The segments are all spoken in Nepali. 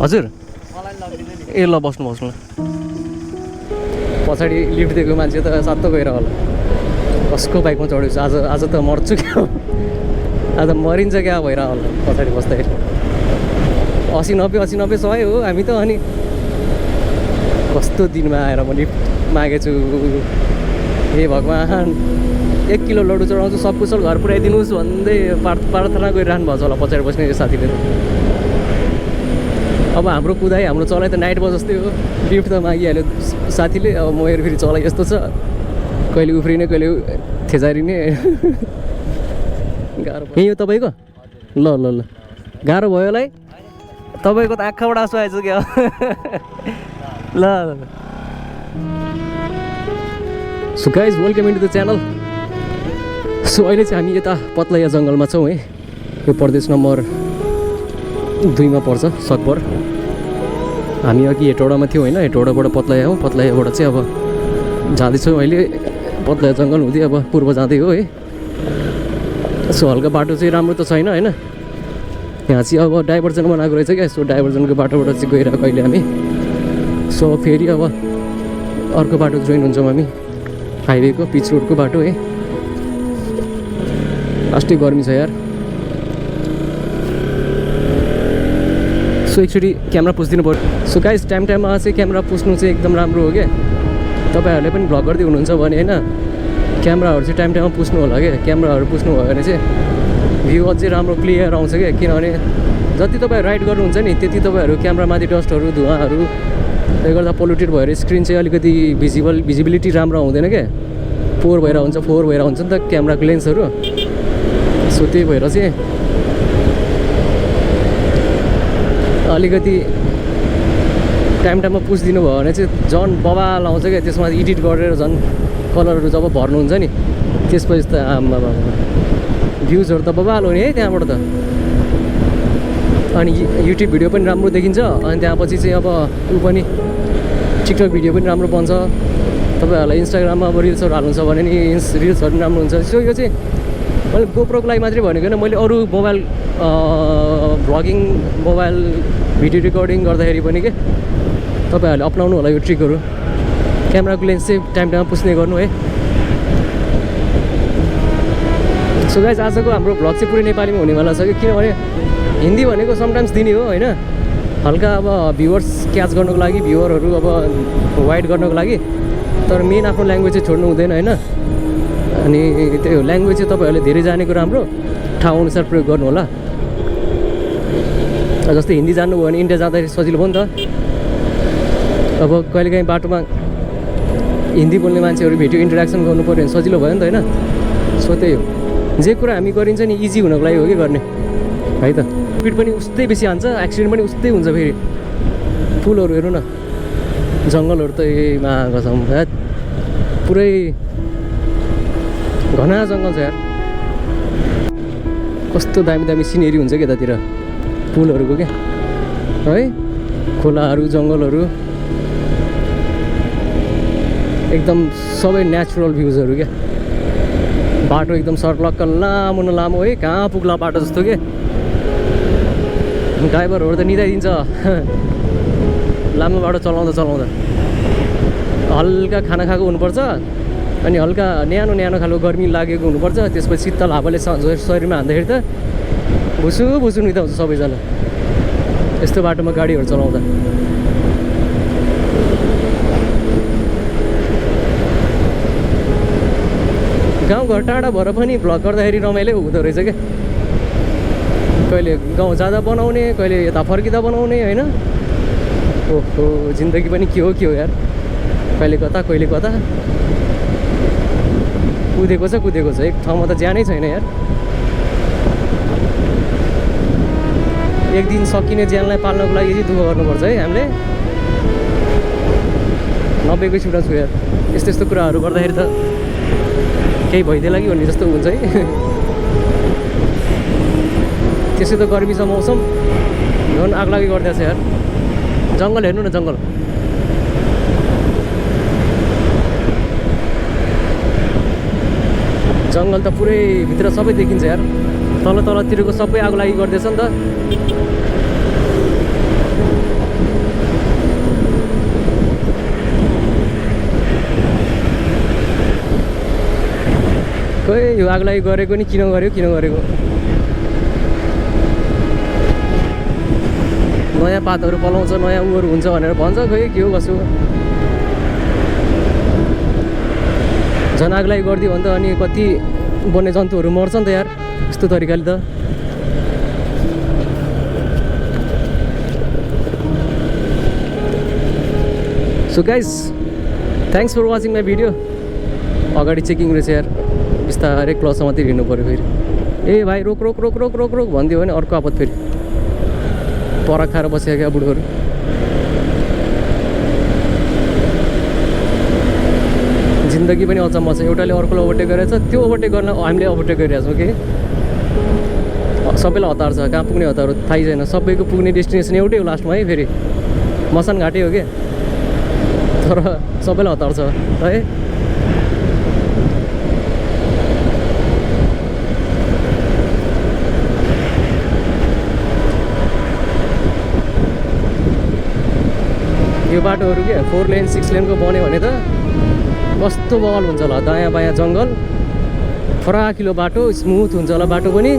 हजुर ए ल बस्नु बस्नु पछाडि लिफ्ट दिएको मान्छे त सातो गएर होला कसको बाइकमा चढेको छ आज त मर्छु क्या आज मरिन्छ क्या भइरह होला पछाडि बस्दाखेरि 80-90 सय हो हामी त अनि कस्तो दिनमा आएर म लिफ्ट मागेछु हे भगवान् 1 किलो लड्डु चढाउँछु सब कुशल घर पुऱ्याइदिनुहोस् भन्दै प्रार्थना गरिरहनु भएको छ होला पछाडि बस्ने साथीले अब हाम्रो कुदाइ हाम्रो चलाइ त नाइट बस जस्तै हो लिफ्ट त मागिहाल्यो साथीले अब म हेर फेरि चलाइ यस्तो छ कहिले उफ्रिने कहिले थेजारिने गाह्रो यही हो तपाईँको ल ल ल गाह्रो भयो होला है तपाईँको त आँखाबाट आँसु आएछ क्या ल so guys welcome into the channel so अहिले चाहिँ हामी यता पत्लैया जङ्गलमा छौँ है यो प्रदेश नम्बर 2 मा पर्छ सकभर हामी अघि हेटौडामा थियौँ होइन हेटौडाबाट पत्लैया हो पत्लैयाबाट चाहिँ अब जाँदैछौँ अहिले पत्लैया जङ्गल हुँदै अब पूर्व जाँदै हो है सो हल्का बाटो चाहिँ राम्रो त छैन होइन यहाँ चाहिँ अब डाइभर्जन बनाएको रहेछ क्या सो डाइभर्जनको बाटोबाट चाहिँ गइरहेको अहिले हामी सो फेरि अब अर्को बाटो जोइन हुन्छौँ हामी हाइवेको पिच रोडको बाटो है लास्टै गर्मी छ यार सो एकचोटि क्यामेरा पुस्दिनु पऱ्यो सो गाइस टाइममा चाहिँ क्यामेरा पुस्नु चाहिँ एकदम राम्रो हो क्या तपाईँहरूले पनि भ्लग गर्दै हुनुहुन्छ भने होइन क्यामेराहरू चाहिँ टाइममा पुस्नु होला क्या क्यामेराहरू पुस्नु भयो भने चाहिँ भ्यू अझै राम्रो क्लियर आउँछ क्या किनभने जति तपाईँ राइड गर्नुहुन्छ नि त्यति तपाईँहरू क्यामेरामाथि डस्टहरू धुवाहरू त्यसले गर्दा पोल्युटेड भएर स्क्रिन चाहिँ अलिकति भिजिबिलिटी राम्रो हुँदैन क्या फोर भएर हुन्छ नि त क्यामेराको लेन्सहरू सो त्यही भएर चाहिँ अलिकति टाइममा पुस्दिनु भयो भने चाहिँ झन् बबाल आउँछ क्या त्यसमा एडिट गरेर झन् कलरहरू जब भर्नुहुन्छ नि त्यसपछि त आमा भ्युजहरू त बबाल हो नि है त्यहाँबाट त अनि युट्युब भिडियो पनि राम्रो देखिन्छ अनि त्यहाँपछि चाहिँ अब ऊ पनि टिकटक भिडियो पनि राम्रो बन्छ तपाईँहरूलाई इन्स्टाग्राममा अब रिल्सहरू हाल्नु छ भने नि रिल्सहरू पनि राम्रो हुन्छ सो यो चाहिँ मैले गोप्रोको लागि मात्रै भनेको होइन मैले अरू mobile vlogging mobile video recording गर्दाखेरि पनि के तपाईँहरूले अपनाउनु होला यो ट्रिकहरू क्यामेराको लेन्स चाहिँ टाइममा पुस्ने गर्नु है सो गाइस आजको हाम्रो भ्लग चाहिँ पुरै नेपालीमा हुनेवाला छ कि किनभने हिन्दी भनेको समटाइम्स दिने हो होइन हल्का अब भ्युवर्स क्याच गर्नुको लागि भ्युवरहरू अब वाइड गर्नुको लागि तर मेन आफ्नो ल्याङ्ग्वेज चाहिँ छोड्नु हुँदैन होइन अनि त्यही हो ल्याङ्ग्वेज चाहिँ तपाईँहरूले धेरै जानेको राम्रो ठाउँ अनुसार प्रयोग गर्नु होला जस्तै हिन्दी जान्नुभयो भने इन्डिया जाँदाखेरि सजिलो भयो नि त अब कहिलेकाहीँ बाटोमा हिन्दी बोल्ने मान्छेहरू भेट्यो इन्टरेक्सन गर्नु पऱ्यो भने सजिलो भयो नि त होइन सो त्यही हो जे कुरा हामी गरिन्छ नि इजी हुनको लागि हो कि गर्ने है त स्पिड पनि उस्तै बेसी हान्छ एक्सिडेन्ट पनि उस्तै हुन्छ फेरि फुलहरू हेर्नु न जङ्गलहरू त कसम पुरै घना जङ्गल छ यार कस्तो दामी सिनेरी हुन्छ क्या यतातिर फुलहरूको क्या है खोलाहरू जङ्गलहरू एकदम सबै नेचुरल भ्युजहरू क्या बाटो एकदम सर्लक्क लामो न लामो है कहाँ पुग्ला बाटो जस्तो के ड्राइभरहरू त निदाइदिन्छ लामो बाटो चलाउँदा हल्का खाना खाएको हुनुपर्छ अनि हल्का न्यानो खालको गर्मी लागेको हुनुपर्छ त्यसपछि शीतल हावाले शरीरमा हान्दाखेरि त भुसु निदाउँछ सबैजना यस्तो बाटोमा गाडीहरू चलाउँदा गाउँघर टाढा भएर पनि भ्लग गर्दाखेरि रमाइलो हुँदो रहेछ क्या कहिले गाउँ जाँदा बनाउने कहिले यता फर्किँदा बनाउने होइन ओहो जिन्दगी पनि के हो यार कहिले कता कुदेको छ एक ठाउँमा त ज्यानै छैन यार एक दिन सकिने ज्यानलाई पाल्नको लागि चाहिँ दुःख गर्नुपर्छ है हामीले 90को छुट्टा छु यार यस्तो कुराहरू गर्दाखेरि त केही भइदिएला कि भन्ने जस्तो हुन्छ है त्यसै त गर्मी छ मौसम झन् आगलागी गरिदिएछ यार जङ्गल हेर्नु न जङ्गल जङ्गल त पुरै भित्र सबै देखिन्छ यार तलतिरको सबै आगो लागि गर्दैछ नि त खोइ यो आगलागी गरेको नि किन गरेको नयाँ पातहरू पलाउँछ नयाँ उहरू हुन्छ भनेर भन्छ खोइ के हो कसो झन् आगलागी गरिदियो भने त अनि कति वन्यजन्तुहरू मर्छ नि त यार यस्तो तरिकाले त so guys thanks for watching my video अगाडि चेकिङ रहेछ यार बिस्तारै क्लचमा मात्रै हिँड्नु पऱ्यो फेरि ए भाइ रोक रोक रोक रोक रोक रोक भनिदियो भने अर्को आपत फेरि पराक खाएर बसेको क्या बुढोहरू जिन्दगी पनि अचम्म छ एउटाले अर्कोलाई ओभरटेक गरेछ त्यो ओभरटेक गर्न हामीले ओभरटेक गरिरहेको छौँ कि सबैलाई हतार छ कहाँ पुग्ने हतार हो थाहै छैन सबैको पुग्ने डेस्टिनेसन एउटै हो लास्टमा है फेरि मसान घाटै हो क्या तर सबैलाई हतार छ है यो बाटोहरू के 4 लेन 6 लेनको बन्यो भने त कस्तो बल हुन्छ होला दायाँ बायाँ जङ्गल फराकिलो बाटो स्मुथ हुन्छ होला बाटो पनि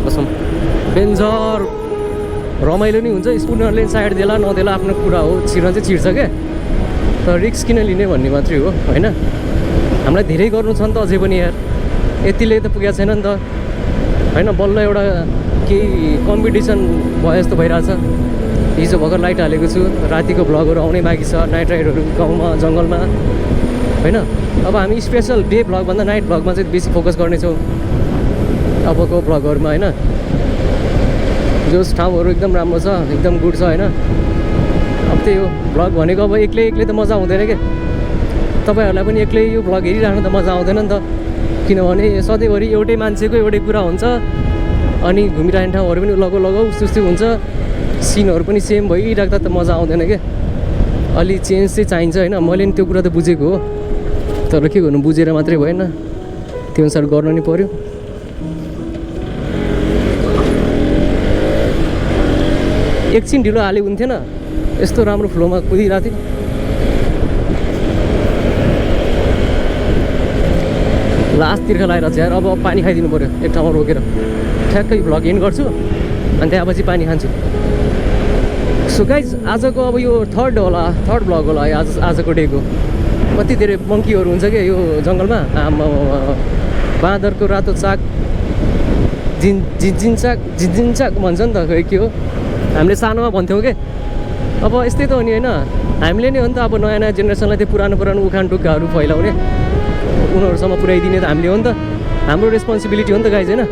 कसम डेन्जर रमाइलो नि हुन्छ स्कुटरले साइड देला नदेला आफ्नो कुरा हो छिर्न चाहिँ छिर्छ क्या तर रिक्स किन लिने भन्ने मात्रै हो होइन हामीलाई धेरै गर्नु छ नि त अझै पनि यार यतिले त पुगेको छैन नि त होइन बल्ल एउटा केही कम्पिटिसन भयो जस्तो भइरहेछ हिजो भर्खर लाइट हालेको छु रातिको भ्लगहरू आउनै बाँकी छ नाइट राइडहरू गाउँमा जङ्गलमा होइन अब हामी स्पेसल डे भ्लगभन्दा नाइट भ्लगमा चाहिँ बेसी फोकस गर्नेछौँ अबको भ्लगहरूमा होइन जो ठाउँहरू एकदम राम्रो छ एकदम गुड छ होइन अब त्यही हो भ्लग भनेको अब एक्लै त मजा आउँदैन क्या तपाईँहरूलाई पनि एक्लै यो भ्लग हेरिराख्नु त मजा आउँदैन नि त किनभने सधैँभरि एउटै मान्छेको एउटै कुरा हुन्छ अनि घुमिरहने ठाउँहरू पनि लगाउ उस्तै हुन्छ सिनहरू पनि सेम भइराख्दा त मजा आउँदैन क्या अलि चेन्ज चाहिँ चाहिन्छ होइन मैले नि त्यो कुरा त बुझेको हो तर के गर्नु बुझेर मात्रै भएन त्यो अनुसार गर्नु नि पऱ्यो एकछिन ढिलो हाले हुन्थेन यस्तो राम्रो फ्लोमा कुदिरहेको थियो लास्ट तिर्खा लगाएर चाहिँ यार अब पानी खाइदिनु पऱ्यो एक ठाउँमा रोकेर ठ्याक्कै भ्लग एन्ड गर्छु अनि त्यहाँपछि पानी खान्छु सो गाइज आजको अब यो थर्ड भ्लग होला आजको डेको कति धेरै मङ्कीहरू हुन्छ क्या यो जङ्गलमा बाँदरको रातो चाक झिन्झिन चाक भन्छ नि त खै के हो हामीले सानोमा भन्थ्यौँ क्या अब यस्तै त हो नि होइन हामीले नै हो नि त अब नयाँ जेनेरेसनलाई त्यो पुरानो उखान टुक्काहरू फैलाउने उनीहरूसम्म पुर्याइदिने त हामीले हो नि त हाम्रो रेस्पोन्सिबिलिटी हो नि त गाइज होइन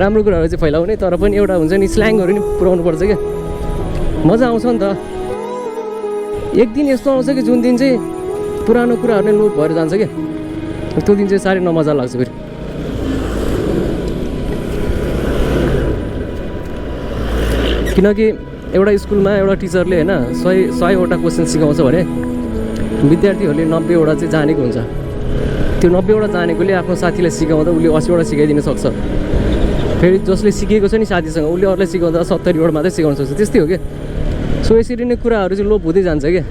राम्रो कुराहरू चाहिँ फैलाउने तर पनि एउटा हुन्छ नि स्ल्याङहरू नि पुऱ्याउनु पर्छ क्या मजा आउँछ नि त एक दिन यस्तो आउँछ कि जुन दिन चाहिँ पुरानो कुराहरू नै लोप भएर जान्छ क्या त्यो दिन चाहिँ साह्रै नमजा लाग्छ फेरि किनकि एउटा स्कुलमा एउटा टिचरले होइन 100वटा क्वेसन सिकाउँछ भने विद्यार्थीहरूले 90वटा चाहिँ जानेको हुन्छ त्यो 90वटा जानेकोले आफ्नो साथीलाई सिकाउँदा उसले 80वटा सिकाइदिन सक्छ फेरि जसले सिकेको छ नि साथीसँग उसले अरूलाई सिकाउँदा 70वटा मात्रै सिकाउन सक्छ त्यस्तै हो क्या सो यसरी नै कुराहरू चाहिँ लोप हुँदै जान्छ क्या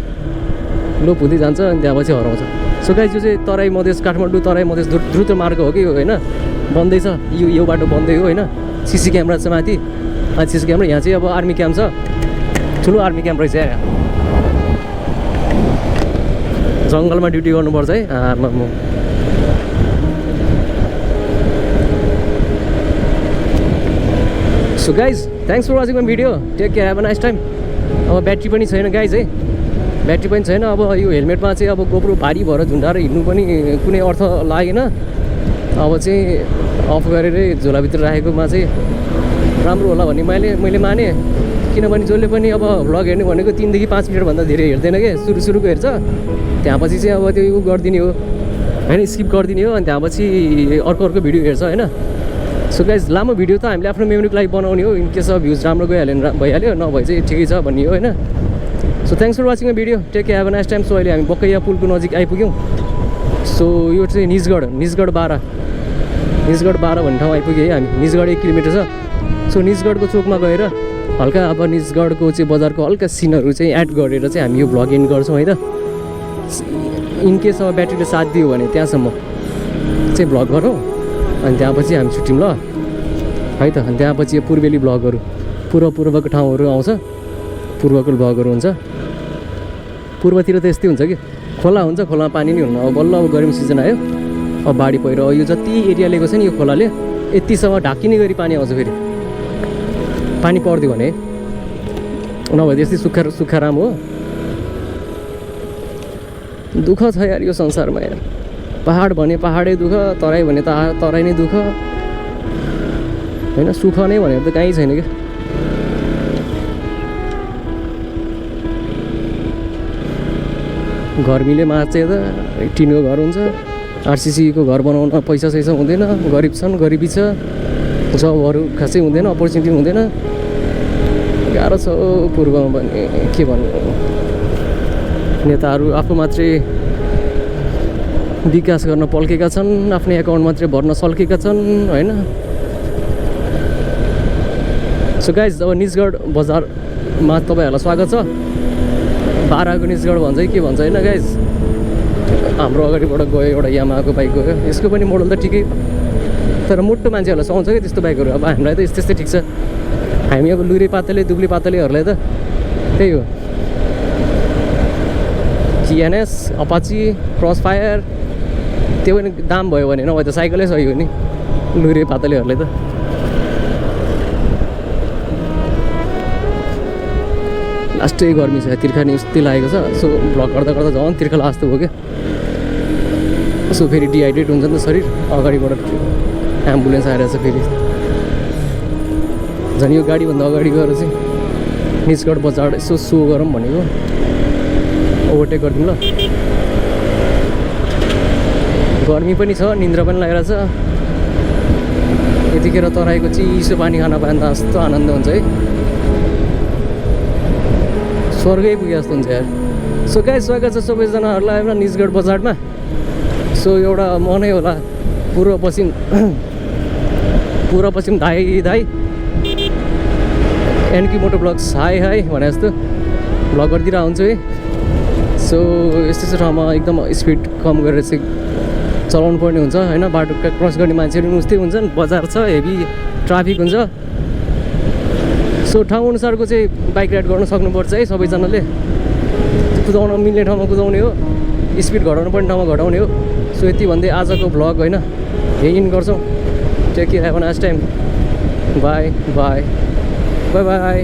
लोप हुँदै जान्छ अनि त्यहाँपछि हराउँछ सो गाइस यो चाहिँ तराई मधेस काठमाडौँ तराई मधेस द्रुत मार्ग हो कि यो होइन बन्दैछ यो बाटो बन्दै हो होइन सिसी क्यामेरा छ माथि अनि सिसी क्यामेरा यहाँ चाहिँ अब आर्मी क्याम्प छ ठुलो आर्मी क्याम्प रहेछ यहाँ जङ्गलमा ड्युटी गर्नुपर्छ है so guys thanks for watching my video take care have a nice time अब ब्याट्री पनि छैन गाइज है ब्याट्री पनि छैन अब यो हेलमेटमा चाहिँ अब गोप्रो भारी भएर झुन्डाएर हिँड्नु पनि कुनै अर्थ लागेन अब चाहिँ अफ गरेरै झोलाभित्र राखेकोमा चाहिँ राम्रो होला भन्ने मैले माने किनभने जसले पनि अब भ्लग हेर्नु भनेको 3 देखि 5 मिनटभन्दा धेरै हेर्दैन क्या सुरुको हेर्छ त्यहाँपछि चाहिँ अब त्यो गरिदिने हो होइन स्किप गरिदिने हो अनि त्यहाँपछि अर्को भिडियो हेर्छ होइन सो गाइज लामो भिडियो त हामीले आफ्नो मेमोरीको लागि बनाउने हो इन केस अफ भ्युज राम्रो भइहाल्यो नभए चाहिँ ठिकै छ भन्ने हो होइन so thanks for watching a video take care have a nice time so अहिले हामी बकैया पुलको नजिक आइपुग्यौँ सो यो चाहिँ निजगढ 12 भन्ने ठाउँ आइपुग्यो है हामी निजगढ 1 किलोमिटर छ सो निजगढको चोकमा गएर हल्का अब निजगढको चाहिँ बजारको हल्का सिनहरू चाहिँ एड गरेर चाहिँ हामी यो भ्लग एन्ड गर्छौँ है त इन केस अब ब्याट्रीले साथ दियो भने त्यहाँसम्म चाहिँ भ्लग गरौँ अनि त्यहाँपछि हामी छुट्यौँ ल है त। अनि त्यहाँपछि पूर्वेली भ्लगहरू पूर्वको ठाउँहरू आउँछ, पूर्वको भ्लगहरू हुन्छ। पूर्वतिर त यस्तै हुन्छ कि खोला हुन्छ, खोलामा पानी नै हुन्न। अब बल्ल अब गर्मी सिजन आयो, अब बाढी पहिरो, यो जति एरिया लिएको छ नि यो खोलाले यतिसम्म ढाकिने गरी पानी आउँछ। फेरि पानी पर्दियो भने नभए त्यस्तै सुक्खा राम हो। दुःख छ यार यो संसारमा यार। पहाड भने पहाडै दुःख, तराई भने तराई नै दुःख होइन। सुख नै भनेर त कहीँ छैन क्या। गर्मीले मार्छ त टिनको घर हुन्छ, आरसिसीको घर बनाउन पैसा सैसा हुँदैन, गरिब छन्, गरिबी छ, जबहरू खासै हुँदैन, अपर्च्युनिटी हुँदैन, गाह्रो छ पूर्वमा भने के भन्नु। नेताहरू आफू मात्रै विकास गर्न पल्केका छन्, आफ्नै एकाउन्ट मात्रै भर्न सल्केका छन् होइन। सो गाइज अब निजगढ बजारमा तपाईँहरूलाई स्वागत छ। बाराको निजगढ भन्छ कि के भन्छ होइन गाइज। हाम्रो अगाडिबाट गयो एउटा यामाहाको बाइक गयो, यसको पनि मोडल त ठिकै, तर मोटो मान्छेहरूलाई सुहाउँछ क्या त्यस्तो बाइकहरू। अब हामीलाई त यस्तै ठिक छ, हामी अब लुरे पातले दुब्ली पातलेहरूलाई त त्यही हो। जिएनएस, अपाची, क्रस फायर त्यो पनि दाम भयो भने नभए त साइकलै सही हो नि लुरे पातलेहरूलाई त। लास्टै गर्मी छ, तिर्खा नि उस्तै लागेको छ। सो भ्लग गर्दा झन् तिर्खा लास्तो भयो क्या। सो फेरि डिहाइड्रेट हुन्छ नि त शरीर, अगाडिबाट एम्बुलेन्स आएर छ फेरि। झन् यो गाडीभन्दा अगाडि गएर चाहिँ निजगढ बजार यसो सो गरौँ भनेको, ओभरटेक गरिदिउँ ल। गर्मी पनि छ, निन्द्रा पनि लागिरहेछ। यतिखेर तराईको चिसो पानी खान पायो भने त कस्तो आनन्द हुन्छ है, स्वर्गै पुगे जस्तो हुन्छ यार। सो गाइस स्वागत छ सबैजनाहरूलाई एउटा निजगढ बजारमा। सो एउटा मनै होला पूर्व पश्चिम धाई एनकी मोटो ब्लग्स हाई भने जस्तो भ्लग गरिदिएर हुन्छु है। सो यस्तो ठाउँमा एकदम स्पिड कम गरेर चाहिँ चलाउनु पर्ने हुन्छ होइन। बाटो क्रस गर्ने मान्छेहरू पनि उस्तै हुन्छन्, बजार छ, हेभी ट्राफिक हुन्छ। सो ठाउँ अनुसारको चाहिँ बाइक राइड गर्न सक्नुपर्छ है सबैजनाले। कुदाउन मिल्ने ठाउँमा कुदाउने हो, स्पिड घटाउनु पर्ने ठाउँमा घटाउने हो। सो यति भन्दै आजको भ्लग होइन यही इन गर्छौँ। Take care, have a nice time, bye bye bye by.